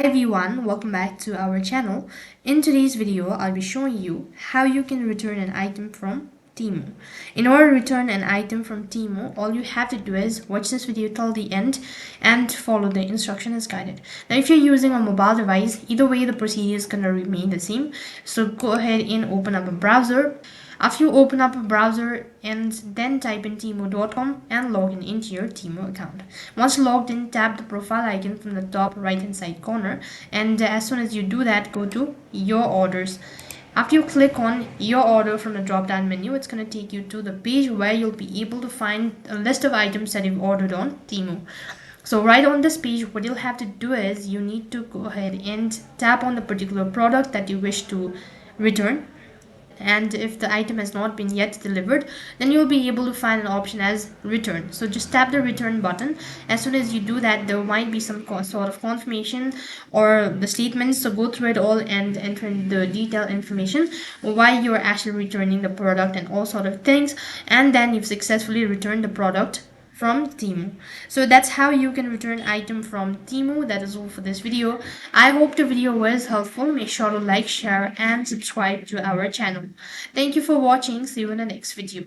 everyone, welcome back to our channel. In today's video, I'll be showing you how you can return an item from Temu. In order to return an item from Temu, all you have to do is watch this video till the end and follow the instruction as guided. Now, if you're using a mobile device, either way the procedure is going to remain the same. So go ahead and open up a browser. After you open up a browser and then type in temu.com and log in into your Temu account. Once logged in, tap the profile icon from the top right hand side corner, and as soon as you do that, go to your orders. After you click on your order from the drop down menu, it's going to take you to the page where you'll be able to find a list of items that you've ordered on Temu. So right on this page, what you'll have to do is you need to go ahead and tap on the particular product that you wish to return. And if the item has not been yet delivered, then you'll be able to find an option as return. So just tap the return button. As soon as you do that, there might be some sort of confirmation or the statements, so go through it all and enter in the detailed information why you're actually returning the product and all sort of things, and then you've successfully returned the product from Temu. So that's how you can return item from Temu. That is all for this video. I hope the video was helpful. Make sure to like, share and subscribe to our channel. Thank you for watching. See you in the next video.